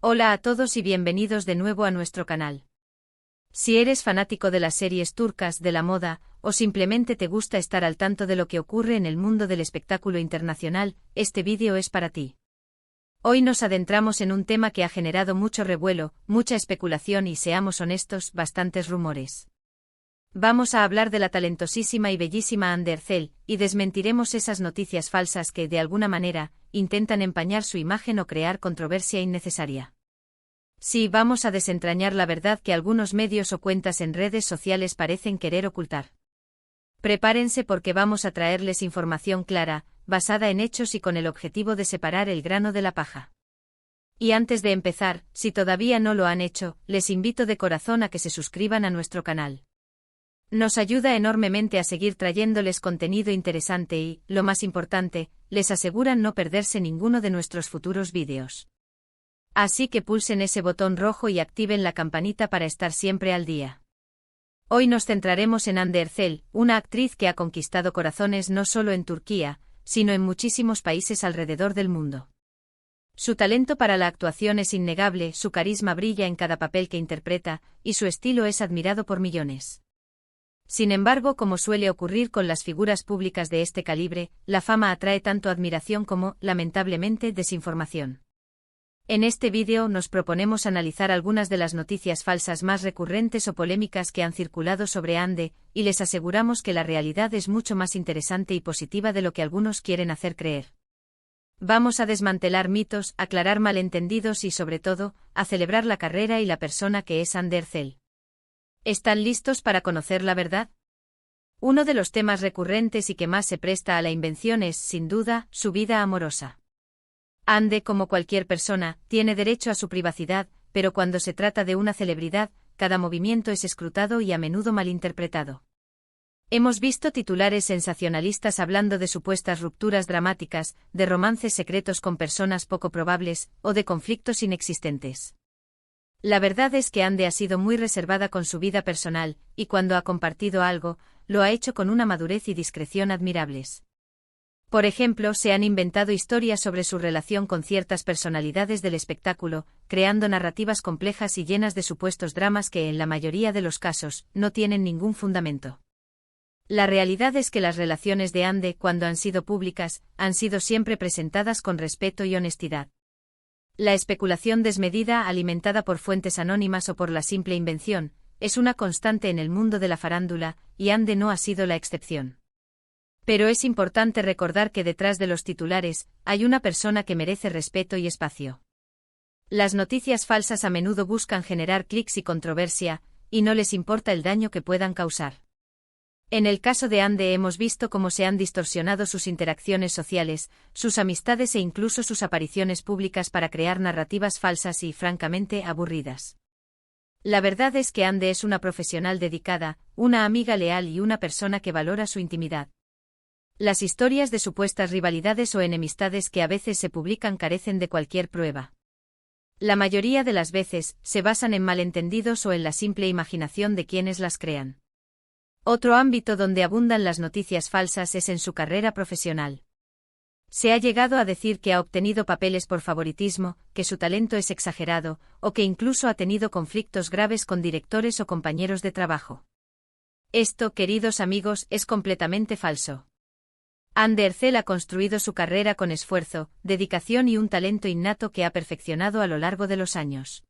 Hola a todos y bienvenidos de nuevo a nuestro canal. Si eres fanático de las series turcas, de la moda, o simplemente te gusta estar al tanto de lo que ocurre en el mundo del espectáculo internacional, este vídeo es para ti. Hoy nos adentramos en un tema que ha generado mucho revuelo, mucha especulación y, seamos honestos, bastantes rumores. Vamos a hablar de la talentosísima y bellísima Hande Erçel, y desmentiremos esas noticias falsas que, de alguna manera, intentan empañar su imagen o crear controversia innecesaria. Sí, vamos a desentrañar la verdad que algunos medios o cuentas en redes sociales parecen querer ocultar. Prepárense porque vamos a traerles información clara, basada en hechos y con el objetivo de separar el grano de la paja. Y antes de empezar, si todavía no lo han hecho, les invito de corazón a que se suscriban a nuestro canal. Nos ayuda enormemente a seguir trayéndoles contenido interesante y, lo más importante, les aseguran no perderse ninguno de nuestros futuros vídeos. Así que pulsen ese botón rojo y activen la campanita para estar siempre al día. Hoy nos centraremos en Hande Erçel, una actriz que ha conquistado corazones no solo en Turquía, sino en muchísimos países alrededor del mundo. Su talento para la actuación es innegable, su carisma brilla en cada papel que interpreta, y su estilo es admirado por millones. Sin embargo, como suele ocurrir con las figuras públicas de este calibre, la fama atrae tanto admiración como, lamentablemente, desinformación. En este vídeo nos proponemos analizar algunas de las noticias falsas más recurrentes o polémicas que han circulado sobre Hande, y les aseguramos que la realidad es mucho más interesante y positiva de lo que algunos quieren hacer creer. Vamos a desmantelar mitos, aclarar malentendidos y, sobre todo, a celebrar la carrera y la persona que es Hande Erçel. ¿Están listos para conocer la verdad? Uno de los temas recurrentes y que más se presta a la invención es, sin duda, su vida amorosa. Hande, como cualquier persona, tiene derecho a su privacidad, pero cuando se trata de una celebridad, cada movimiento es escrutado y a menudo malinterpretado. Hemos visto titulares sensacionalistas hablando de supuestas rupturas dramáticas, de romances secretos con personas poco probables, o de conflictos inexistentes. La verdad es que Hande ha sido muy reservada con su vida personal, y cuando ha compartido algo, lo ha hecho con una madurez y discreción admirables. Por ejemplo, se han inventado historias sobre su relación con ciertas personalidades del espectáculo, creando narrativas complejas y llenas de supuestos dramas que, en la mayoría de los casos, no tienen ningún fundamento. La realidad es que las relaciones de Hande, cuando han sido públicas, han sido siempre presentadas con respeto y honestidad. La especulación desmedida, alimentada por fuentes anónimas o por la simple invención, es una constante en el mundo de la farándula, y Hande no ha sido la excepción. Pero es importante recordar que detrás de los titulares, hay una persona que merece respeto y espacio. Las noticias falsas a menudo buscan generar clics y controversia, y no les importa el daño que puedan causar. En el caso de Hande hemos visto cómo se han distorsionado sus interacciones sociales, sus amistades e incluso sus apariciones públicas para crear narrativas falsas y, francamente, aburridas. La verdad es que Hande es una profesional dedicada, una amiga leal y una persona que valora su intimidad. Las historias de supuestas rivalidades o enemistades que a veces se publican carecen de cualquier prueba. La mayoría de las veces, se basan en malentendidos o en la simple imaginación de quienes las crean. Otro ámbito donde abundan las noticias falsas es en su carrera profesional. Se ha llegado a decir que ha obtenido papeles por favoritismo, que su talento es exagerado, o que incluso ha tenido conflictos graves con directores o compañeros de trabajo. Esto, queridos amigos, es completamente falso. Hande Erçel ha construido su carrera con esfuerzo, dedicación y un talento innato que ha perfeccionado a lo largo de los años.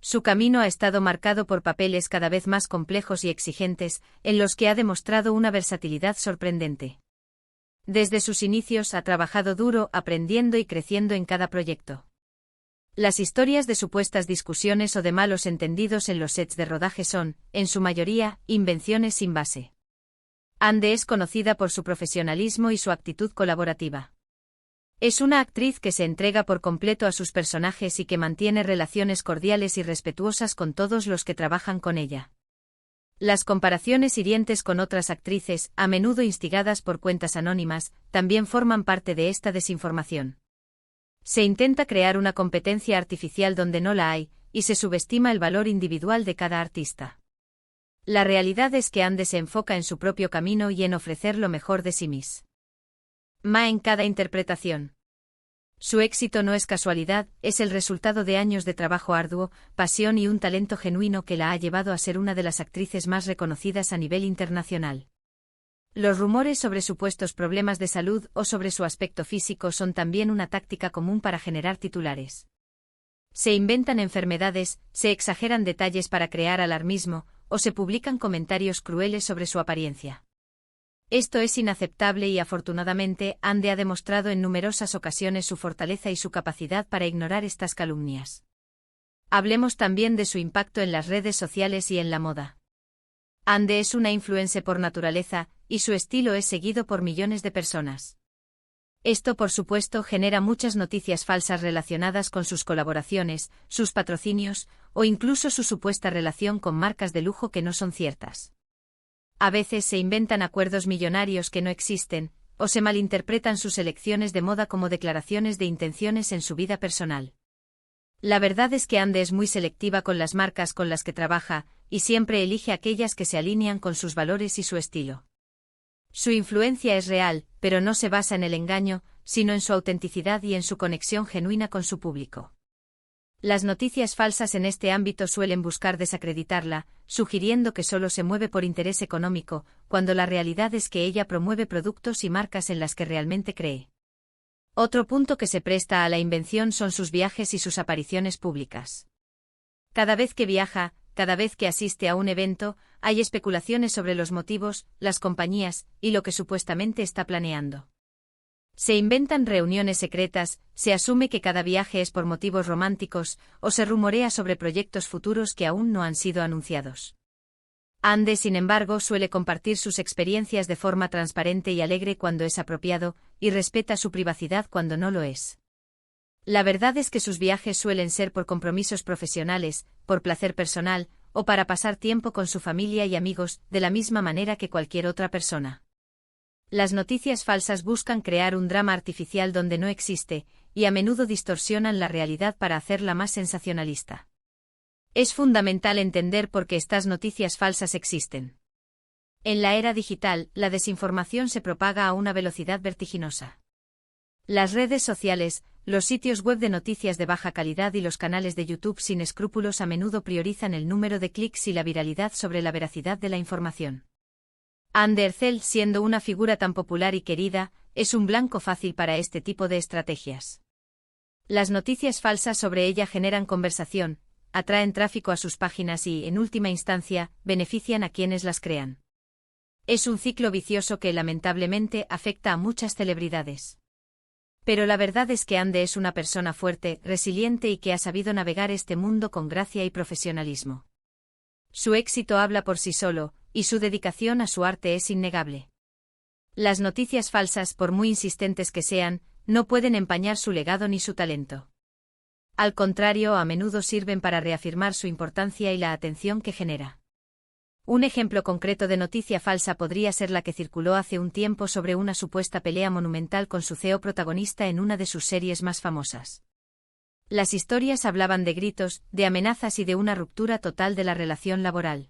Su camino ha estado marcado por papeles cada vez más complejos y exigentes, en los que ha demostrado una versatilidad sorprendente. Desde sus inicios ha trabajado duro, aprendiendo y creciendo en cada proyecto. Las historias de supuestas discusiones o de malos entendidos en los sets de rodaje son, en su mayoría, invenciones sin base. Hande es conocida por su profesionalismo y su actitud colaborativa. Es una actriz que se entrega por completo a sus personajes y que mantiene relaciones cordiales y respetuosas con todos los que trabajan con ella. Las comparaciones hirientes con otras actrices, a menudo instigadas por cuentas anónimas, también forman parte de esta desinformación. Se intenta crear una competencia artificial donde no la hay, y se subestima el valor individual de cada artista. La realidad es que Hande se enfoca en su propio camino y en ofrecer lo mejor de sí misma en cada interpretación. Su éxito no es casualidad, es el resultado de años de trabajo arduo, pasión y un talento genuino que la ha llevado a ser una de las actrices más reconocidas a nivel internacional. Los rumores sobre supuestos problemas de salud o sobre su aspecto físico son también una táctica común para generar titulares. Se inventan enfermedades, se exageran detalles para crear alarmismo, o se publican comentarios crueles sobre su apariencia. Esto es inaceptable y afortunadamente Ande ha demostrado en numerosas ocasiones su fortaleza y su capacidad para ignorar estas calumnias. Hablemos también de su impacto en las redes sociales y en la moda. Ande es una influencer por naturaleza, y su estilo es seguido por millones de personas. Esto por supuesto genera muchas noticias falsas relacionadas con sus colaboraciones, sus patrocinios, o incluso su supuesta relación con marcas de lujo que no son ciertas. A veces se inventan acuerdos millonarios que no existen, o se malinterpretan sus elecciones de moda como declaraciones de intenciones en su vida personal. La verdad es que Ande es muy selectiva con las marcas con las que trabaja, y siempre elige aquellas que se alinean con sus valores y su estilo. Su influencia es real, pero no se basa en el engaño, sino en su autenticidad y en su conexión genuina con su público. Las noticias falsas en este ámbito suelen buscar desacreditarla, sugiriendo que solo se mueve por interés económico, cuando la realidad es que ella promueve productos y marcas en las que realmente cree. Otro punto que se presta a la invención son sus viajes y sus apariciones públicas. Cada vez que viaja, cada vez que asiste a un evento, hay especulaciones sobre los motivos, las compañías, y lo que supuestamente está planeando. Se inventan reuniones secretas, se asume que cada viaje es por motivos románticos, o se rumorea sobre proyectos futuros que aún no han sido anunciados. Ande, sin embargo, suele compartir sus experiencias de forma transparente y alegre cuando es apropiado, y respeta su privacidad cuando no lo es. La verdad es que sus viajes suelen ser por compromisos profesionales, por placer personal, o para pasar tiempo con su familia y amigos, de la misma manera que cualquier otra persona. Las noticias falsas buscan crear un drama artificial donde no existe, y a menudo distorsionan la realidad para hacerla más sensacionalista. Es fundamental entender por qué estas noticias falsas existen. En la era digital, la desinformación se propaga a una velocidad vertiginosa. Las redes sociales, los sitios web de noticias de baja calidad y los canales de YouTube sin escrúpulos a menudo priorizan el número de clics y la viralidad sobre la veracidad de la información. Ande Ercel, siendo una figura tan popular y querida, es un blanco fácil para este tipo de estrategias. Las noticias falsas sobre ella generan conversación, atraen tráfico a sus páginas y, en última instancia, benefician a quienes las crean. Es un ciclo vicioso que lamentablemente afecta a muchas celebridades. Pero la verdad es que Ande es una persona fuerte, resiliente y que ha sabido navegar este mundo con gracia y profesionalismo. Su éxito habla por sí solo, y su dedicación a su arte es innegable. Las noticias falsas, por muy insistentes que sean, no pueden empañar su legado ni su talento. Al contrario, a menudo sirven para reafirmar su importancia y la atención que genera. Un ejemplo concreto de noticia falsa podría ser la que circuló hace un tiempo sobre una supuesta pelea monumental con su CEO protagonista en una de sus series más famosas. Las historias hablaban de gritos, de amenazas y de una ruptura total de la relación laboral.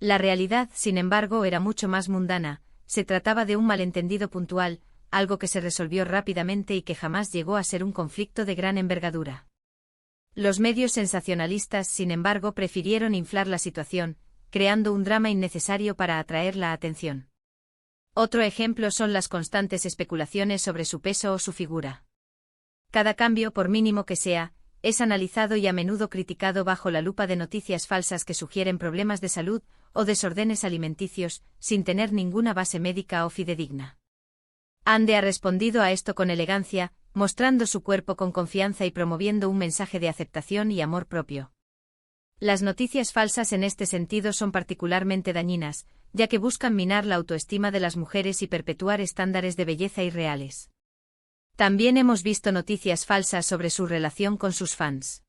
La realidad, sin embargo, era mucho más mundana, se trataba de un malentendido puntual, algo que se resolvió rápidamente y que jamás llegó a ser un conflicto de gran envergadura. Los medios sensacionalistas, sin embargo, prefirieron inflar la situación, creando un drama innecesario para atraer la atención. Otro ejemplo son las constantes especulaciones sobre su peso o su figura. Cada cambio, por mínimo que sea, es analizado y a menudo criticado bajo la lupa de noticias falsas que sugieren problemas de salud o desórdenes alimenticios, sin tener ninguna base médica o fidedigna. Ande ha respondido a esto con elegancia, mostrando su cuerpo con confianza y promoviendo un mensaje de aceptación y amor propio. Las noticias falsas en este sentido son particularmente dañinas, ya que buscan minar la autoestima de las mujeres y perpetuar estándares de belleza irreales. También hemos visto noticias falsas sobre su relación con sus fans.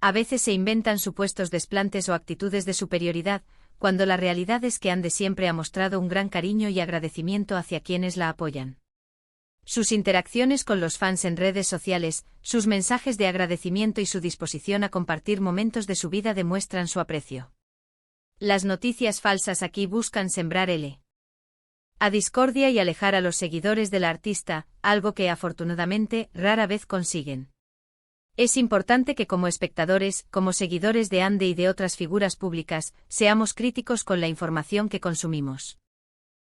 A veces se inventan supuestos desplantes o actitudes de superioridad, cuando la realidad es que Ande siempre ha mostrado un gran cariño y agradecimiento hacia quienes la apoyan. Sus interacciones con los fans en redes sociales, sus mensajes de agradecimiento y su disposición a compartir momentos de su vida demuestran su aprecio. Las noticias falsas aquí buscan sembrar el a discordia y alejar a los seguidores del artista, algo que afortunadamente rara vez consiguen. Es importante que como espectadores, como seguidores de Ande y de otras figuras públicas, seamos críticos con la información que consumimos.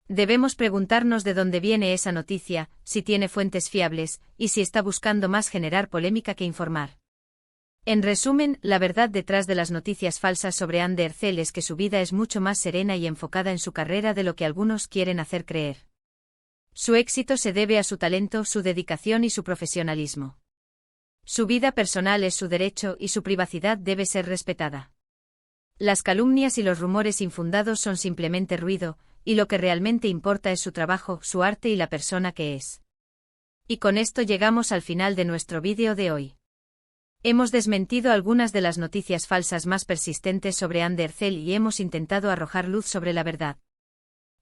Debemos preguntarnos de dónde viene esa noticia, si tiene fuentes fiables, y si está buscando más generar polémica que informar. En resumen, la verdad detrás de las noticias falsas sobre Ande Ercel es que su vida es mucho más serena y enfocada en su carrera de lo que algunos quieren hacer creer. Su éxito se debe a su talento, su dedicación y su profesionalismo. Su vida personal es su derecho y su privacidad debe ser respetada. Las calumnias y los rumores infundados son simplemente ruido, y lo que realmente importa es su trabajo, su arte y la persona que es. Y con esto llegamos al final de nuestro vídeo de hoy. Hemos desmentido algunas de las noticias falsas más persistentes sobre Ande Ercel y hemos intentado arrojar luz sobre la verdad.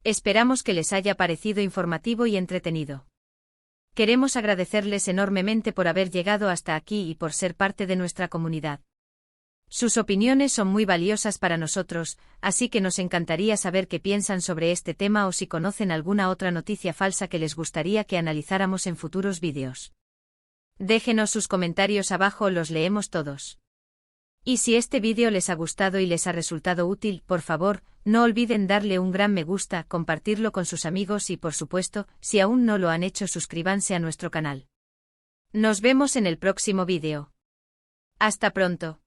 Esperamos que les haya parecido informativo y entretenido. Queremos agradecerles enormemente por haber llegado hasta aquí y por ser parte de nuestra comunidad. Sus opiniones son muy valiosas para nosotros, así que nos encantaría saber qué piensan sobre este tema o si conocen alguna otra noticia falsa que les gustaría que analizáramos en futuros vídeos. Déjenos sus comentarios abajo, los leemos todos. Y si este vídeo les ha gustado y les ha resultado útil, por favor, no olviden darle un gran me gusta, compartirlo con sus amigos y, por supuesto, si aún no lo han hecho, suscríbanse a nuestro canal. Nos vemos en el próximo vídeo. Hasta pronto.